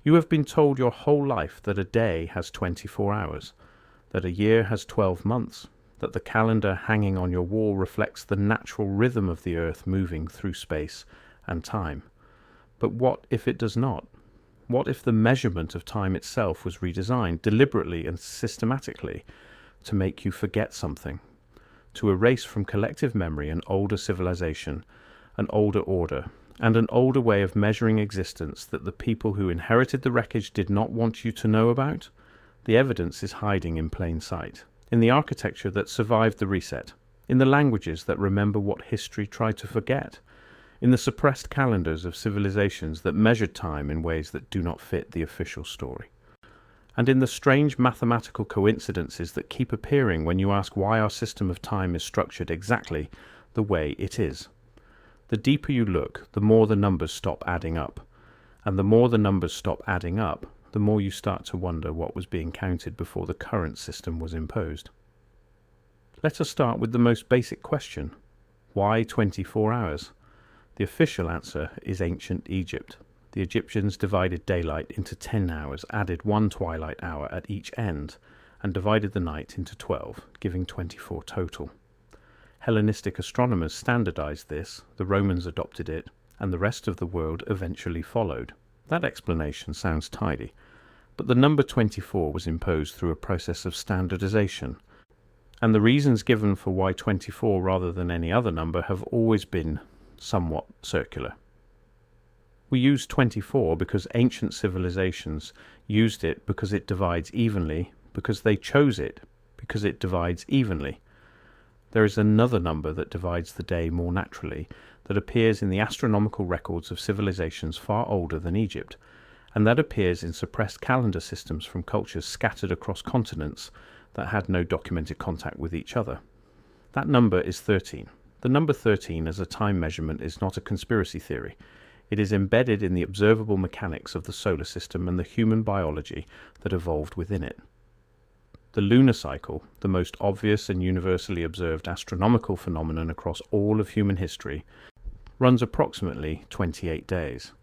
You have been told your whole life that a day has 24 hours, that a year has 12 months, that the calendar hanging on your wall reflects the natural rhythm of the Earth moving through space and time. But what if it does not? What if the measurement of time itself was redesigned deliberately and systematically to make you forget something, to erase from collective memory an older civilization, an older order, and an older way of measuring existence that the people who inherited the wreckage did not want you to know about? The evidence is hiding in plain sight, in the architecture that survived the reset, in the languages that remember what history tried to forget, in the suppressed calendars of civilizations that measured time in ways that do not fit the official story, and in the strange mathematical coincidences that keep appearing when you ask why our system of time is structured exactly the way it is. The deeper you look, the more the numbers stop adding up, and the more the numbers stop adding up, the more you start to wonder what was being counted before the current system was imposed. Let us start with the most basic question. Why 24 hours? The official answer is ancient Egypt. The Egyptians divided daylight into 10 hours, added one twilight hour at each end, and divided the night into 12, giving 24 total. Hellenistic astronomers standardized this, the Romans adopted it, and the rest of the world eventually followed. That explanation sounds tidy, but the number 24 was imposed through a process of standardization, and the reasons given for why 24 rather than any other number have always been somewhat circular. We use 24 because ancient civilizations used it because it divides evenly, because they chose it, because it divides evenly. There is another number that divides the day more naturally, that appears in the astronomical records of civilizations far older than Egypt, and that appears in suppressed calendar systems from cultures scattered across continents that had no documented contact with each other. That number is 13. The number 13 as a time measurement is not a conspiracy theory. It is embedded in the observable mechanics of the solar system and the human biology that evolved within it. The lunar cycle, the most obvious and universally observed astronomical phenomenon across all of human history, runs approximately 28 days.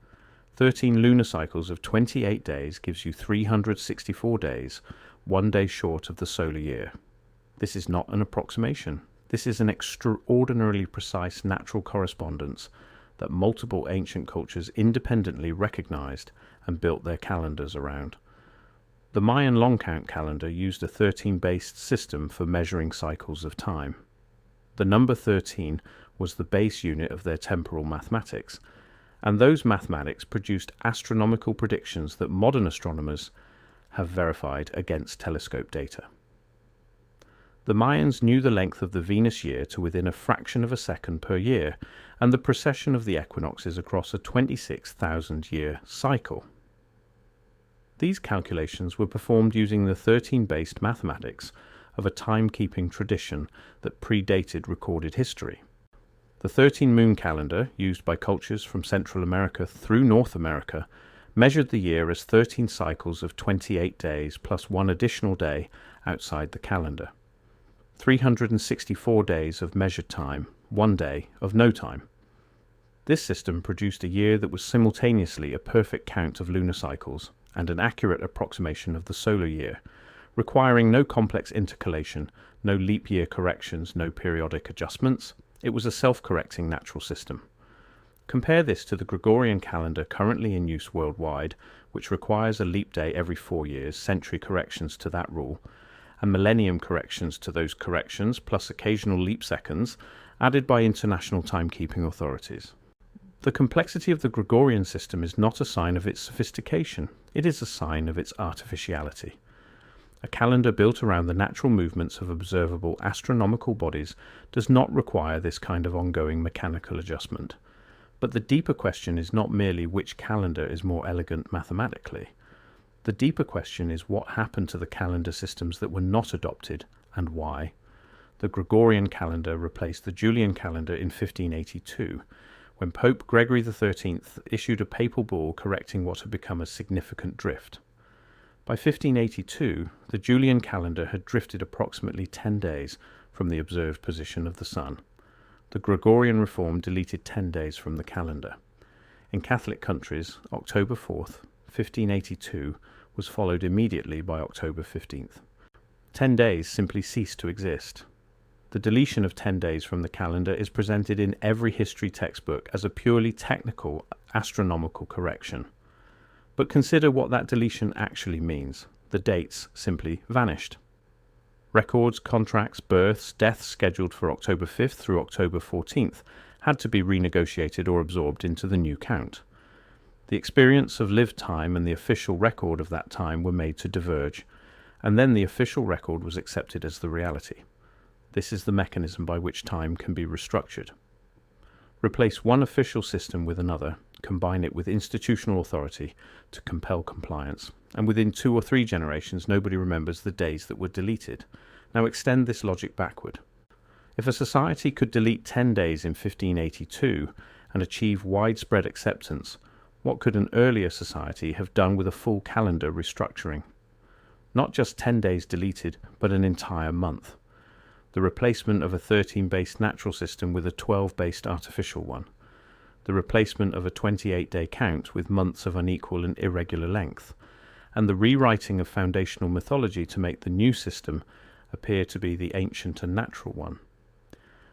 13 lunar cycles of 28 days gives you 364 days, 1 day short of the solar year. This is not an approximation. This is an extraordinarily precise natural correspondence that multiple ancient cultures independently recognized and built their calendars around. The Mayan long count calendar used a 13-based system for measuring cycles of time. The number 13 was the base unit of their temporal mathematics, and those mathematics produced astronomical predictions that modern astronomers have verified against telescope data. The Mayans knew the length of the Venus year to within a fraction of a second per year, and the precession of the equinoxes across a 26,000-year cycle. These calculations were performed using the 13-based mathematics of a timekeeping tradition that predated recorded history. The 13-moon calendar, used by cultures from Central America through North America, measured the year as 13 cycles of 28 days plus one additional day outside the calendar. 364 days of measured time, 1 day of no time. This system produced a year that was simultaneously a perfect count of lunar cycles and an accurate approximation of the solar year, requiring no complex intercalation, no leap year corrections, no periodic adjustments. It was a self-correcting natural system. Compare this to the Gregorian calendar currently in use worldwide, which requires a leap day every 4 years, century corrections to that rule, and millennium corrections to those corrections, plus occasional leap seconds, added by international timekeeping authorities. The complexity of the Gregorian system is not a sign of its sophistication, it is a sign of its artificiality. A calendar built around the natural movements of observable astronomical bodies does not require this kind of ongoing mechanical adjustment. But the deeper question is not merely which calendar is more elegant mathematically. The deeper question is what happened to the calendar systems that were not adopted, and why. The Gregorian calendar replaced the Julian calendar in 1582, when Pope Gregory XIII issued a papal bull correcting what had become a significant drift. By 1582, the Julian calendar had drifted approximately 10 days from the observed position of the sun. The Gregorian reform deleted 10 days from the calendar. In Catholic countries, October 4th, 1582, was followed immediately by October 15th. 10 days simply ceased to exist. The deletion of 10 days from the calendar is presented in every history textbook as a purely technical, astronomical correction. But consider what that deletion actually means. The dates simply vanished. Records, contracts, births, deaths scheduled for October 5th through October 14th had to be renegotiated or absorbed into the new count. The experience of lived time and the official record of that time were made to diverge, and then the official record was accepted as the reality. This is the mechanism by which time can be restructured. Replace one official system with another, combine it with institutional authority to compel compliance, and within 2 or 3 generations nobody remembers the days that were deleted. Now extend this logic backward. If a society could delete 10 days in 1582 and achieve widespread acceptance, what could an earlier society have done with a full calendar restructuring? Not just 10 days deleted, but an entire month. The replacement of a 13-based natural system with a 12-based artificial one. The replacement of a 28-day count with months of unequal and irregular length. And the rewriting of foundational mythology to make the new system appear to be the ancient and natural one.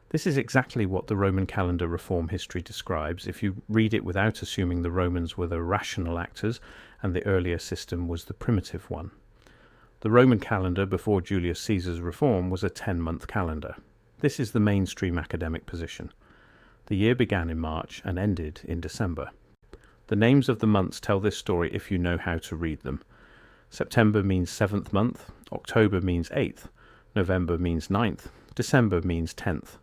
This is exactly what the Roman calendar reform history describes if you read it without assuming the Romans were the rational actors and the earlier system was the primitive one. The Roman calendar before Julius Caesar's reform was a 10-month calendar. This is the mainstream academic position. The year began in March and ended in December. The names of the months tell this story if you know how to read them. September means 7th month, October means 8th, November means 9th, December means 10th.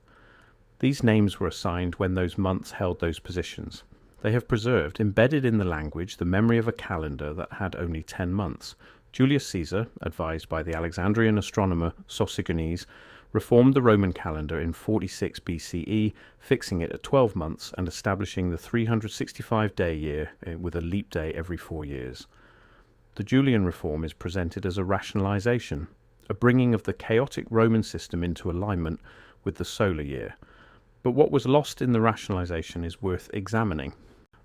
These names were assigned when those months held those positions. They have preserved, embedded in the language, the memory of a calendar that had only 10 months. Julius Caesar, advised by the Alexandrian astronomer Sosigenes, reformed the Roman calendar in 46 BCE, fixing it at 12 months and establishing the 365-day year with a leap day every 4 years. The Julian reform is presented as a rationalization, a bringing of the chaotic Roman system into alignment with the solar year. But what was lost in the rationalization is worth examining.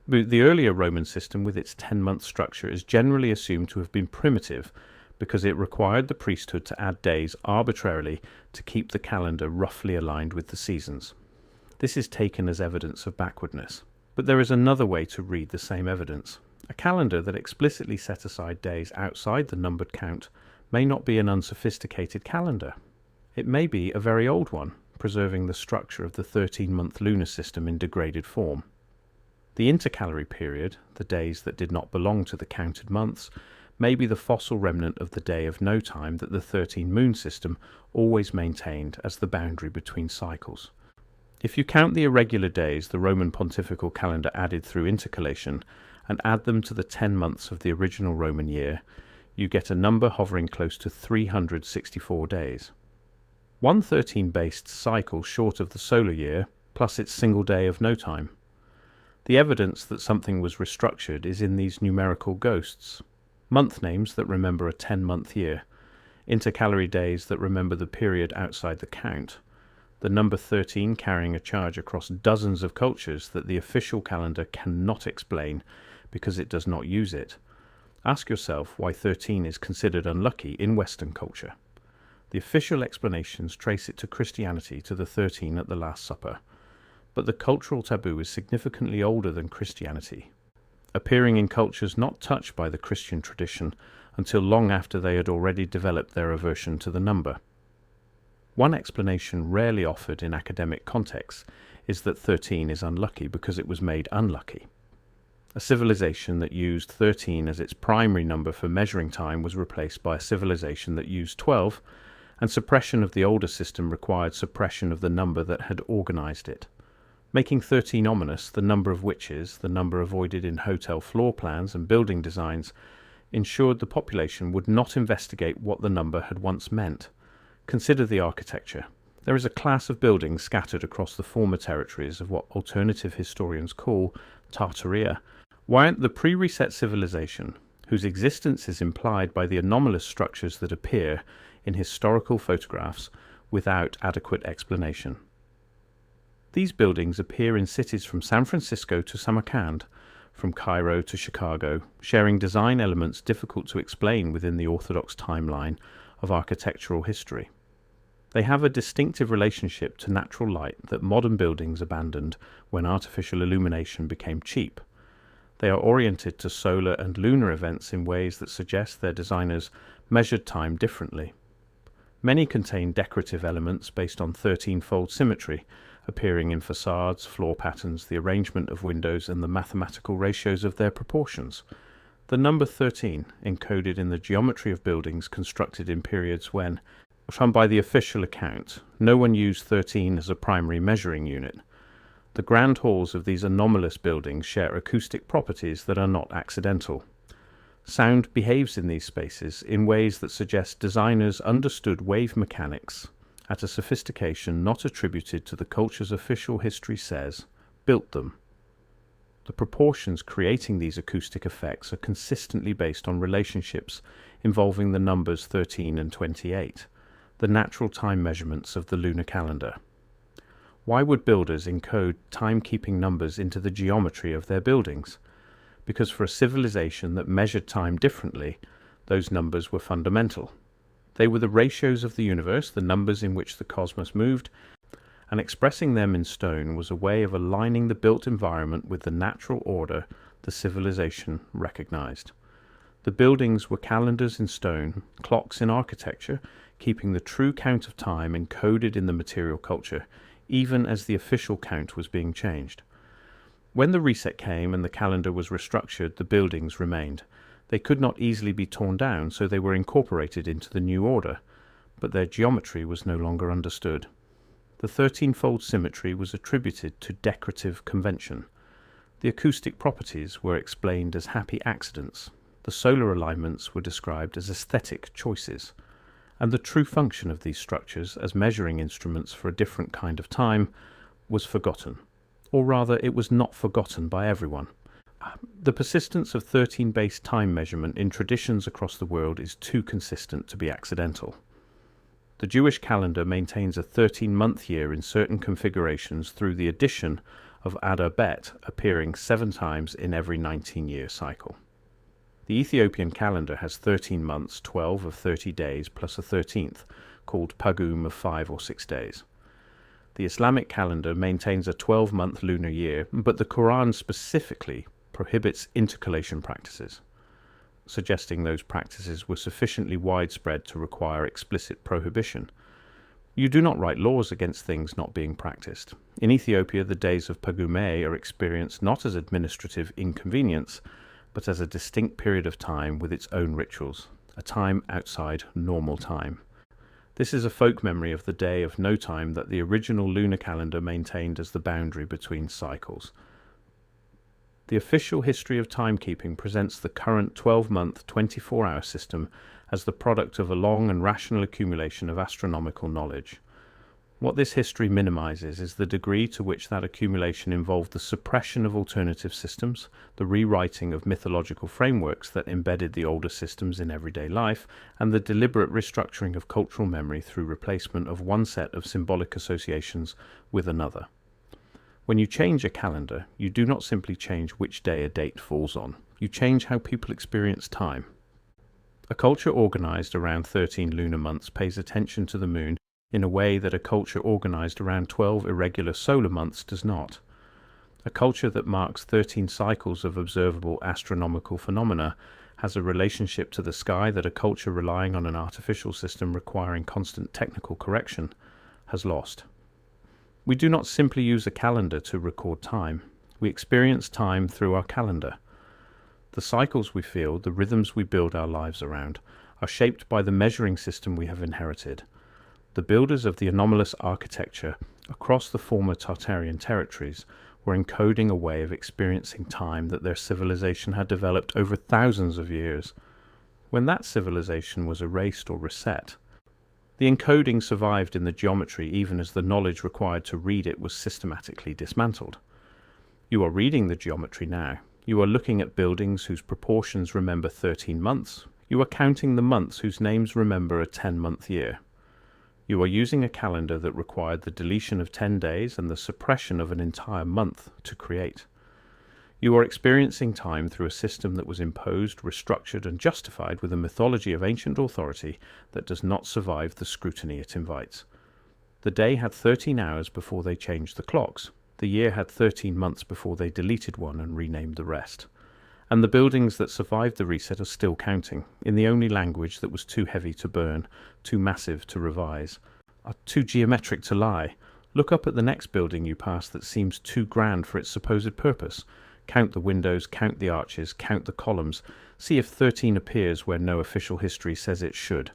The earlier Roman system with its 10-month structure is generally assumed to have been primitive because it required the priesthood to add days arbitrarily to keep the calendar roughly aligned with the seasons. This is taken as evidence of backwardness. But there is another way to read the same evidence. A calendar that explicitly set aside days outside the numbered count may not be an unsophisticated calendar. It may be a very old one, preserving the structure of the 13-month lunar system in degraded form. The intercalary period, the days that did not belong to the counted months, may be the fossil remnant of the day of no time that the 13-moon system always maintained as the boundary between cycles. If you count the irregular days the Roman pontifical calendar added through intercalation and add them to the 10 months of the original Roman year, you get a number hovering close to 364 days. One 13-based cycle short of the solar year, plus its single day of no time. The evidence that something was restructured is in these numerical ghosts. Month names that remember a 10-month year, intercalary days that remember the period outside the count, the number 13 carrying a charge across dozens of cultures that the official calendar cannot explain because it does not use it. Ask yourself why 13 is considered unlucky in Western culture. The official explanations trace it to Christianity, to the 13 at the Last Supper. But the cultural taboo is significantly older than Christianity, appearing in cultures not touched by the Christian tradition until long after they had already developed their aversion to the number. One explanation rarely offered in academic contexts is that 13 is unlucky because it was made unlucky. A civilization that used 13 as its primary number for measuring time was replaced by a civilization that used 12, and suppression of the older system required suppression of the number that had organized it. Making 13 ominous, the number of witches, the number avoided in hotel floor plans and building designs, ensured the population would not investigate what the number had once meant. Consider the architecture. There is a class of buildings scattered across the former territories of what alternative historians call Tartaria. Why aren't the pre-reset civilization, whose existence is implied by the anomalous structures that appear in historical photographs, without adequate explanation? These buildings appear in cities from San Francisco to Samarkand, from Cairo to Chicago, sharing design elements difficult to explain within the orthodox timeline of architectural history. They have a distinctive relationship to natural light that modern buildings abandoned when artificial illumination became cheap. They are oriented to solar and lunar events in ways that suggest their designers measured time differently. Many contain decorative elements based on 13-fold symmetry, appearing in facades, floor patterns, the arrangement of windows, and the mathematical ratios of their proportions. The number 13, encoded in the geometry of buildings constructed in periods when, by the official account, no one used 13 as a primary measuring unit. The grand halls of these anomalous buildings share acoustic properties that are not accidental. Sound behaves in these spaces in ways that suggest designers understood wave mechanics at a sophistication not attributed to the culture's official history says, built them. The proportions creating these acoustic effects are consistently based on relationships involving the numbers 13 and 28, the natural time measurements of the lunar calendar. Why would builders encode timekeeping numbers into the geometry of their buildings? Because for a civilization that measured time differently, those numbers were fundamental. They were the ratios of the universe, the numbers in which the cosmos moved, and expressing them in stone was a way of aligning the built environment with the natural order the civilization recognized. The buildings were calendars in stone, clocks in architecture, keeping the true count of time encoded in the material culture, even as the official count was being changed. When the reset came and the calendar was restructured, the buildings remained. They could not easily be torn down, so they were incorporated into the new order, but their geometry was no longer understood. The 13-fold symmetry was attributed to decorative convention. The acoustic properties were explained as happy accidents. The solar alignments were described as aesthetic choices. And the true function of these structures as measuring instruments for a different kind of time was forgotten. Or rather, it was not forgotten by everyone. The persistence of 13-based time measurement in traditions across the world is too consistent to be accidental. The Jewish calendar maintains a 13-month year in certain configurations through the addition of Adar Bet appearing 7 times in every 19-year cycle. The Ethiopian calendar has 13 months, 12 of 30 days, plus a 13th, called Pagum of 5 or 6 days. The Islamic calendar maintains a 12-month lunar year, but the Quran specifically prohibits intercalation practices, suggesting those practices were sufficiently widespread to require explicit prohibition. You do not write laws against things not being practiced. In Ethiopia, the days of Pagume are experienced not as administrative inconvenience, but as a distinct period of time with its own rituals, a time outside normal time. This is a folk memory of the day of no time that the original lunar calendar maintained as the boundary between cycles. The official history of timekeeping presents the current 12-month, 24-hour system as the product of a long and rational accumulation of astronomical knowledge. What this history minimizes is the degree to which that accumulation involved the suppression of alternative systems, the rewriting of mythological frameworks that embedded the older systems in everyday life, and the deliberate restructuring of cultural memory through replacement of one set of symbolic associations with another. When you change a calendar, you do not simply change which day a date falls on. You change how people experience time. A culture organized around 13 lunar months pays attention to the moon in a way that a culture organized around 12 irregular solar months does not. A culture that marks 13 cycles of observable astronomical phenomena has a relationship to the sky that a culture relying on an artificial system requiring constant technical correction has lost. We do not simply use a calendar to record time. We experience time through our calendar. The cycles we feel, the rhythms we build our lives around, are shaped by the measuring system we have inherited. The builders of the anomalous architecture across the former Tartarian territories were encoding a way of experiencing time that their civilization had developed over thousands of years. When that civilization was erased or reset, the encoding survived in the geometry even as the knowledge required to read it was systematically dismantled. You are reading the geometry now. You are looking at buildings whose proportions remember 13 months. You are counting the months whose names remember a 10-month year. You are using a calendar that required the deletion of 10 days and the suppression of an entire month to create. You are experiencing time through a system that was imposed, restructured, and justified with a mythology of ancient authority that does not survive the scrutiny it invites. The day had 13 hours before they changed the clocks. The year had 13 months before they deleted one and renamed the rest. And the buildings that survived the reset are still counting, in the only language that was too heavy to burn, too massive to revise, are too geometric to lie. Look up at the next building you pass that seems too grand for its supposed purpose. Count the windows, count the arches, count the columns, see if 13 appears where no official history says it should.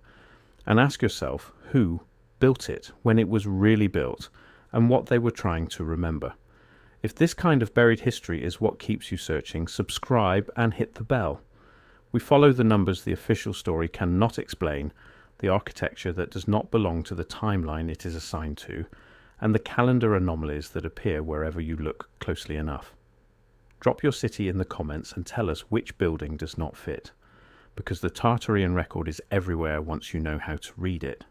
And ask yourself who built it when it was really built, and what they were trying to remember. If this kind of buried history is what keeps you searching, subscribe and hit the bell. We follow the numbers the official story cannot explain, the architecture that does not belong to the timeline it is assigned to, and the calendar anomalies that appear wherever you look closely enough. Drop your city in the comments and tell us which building does not fit, because the Tartarian record is everywhere once you know how to read it.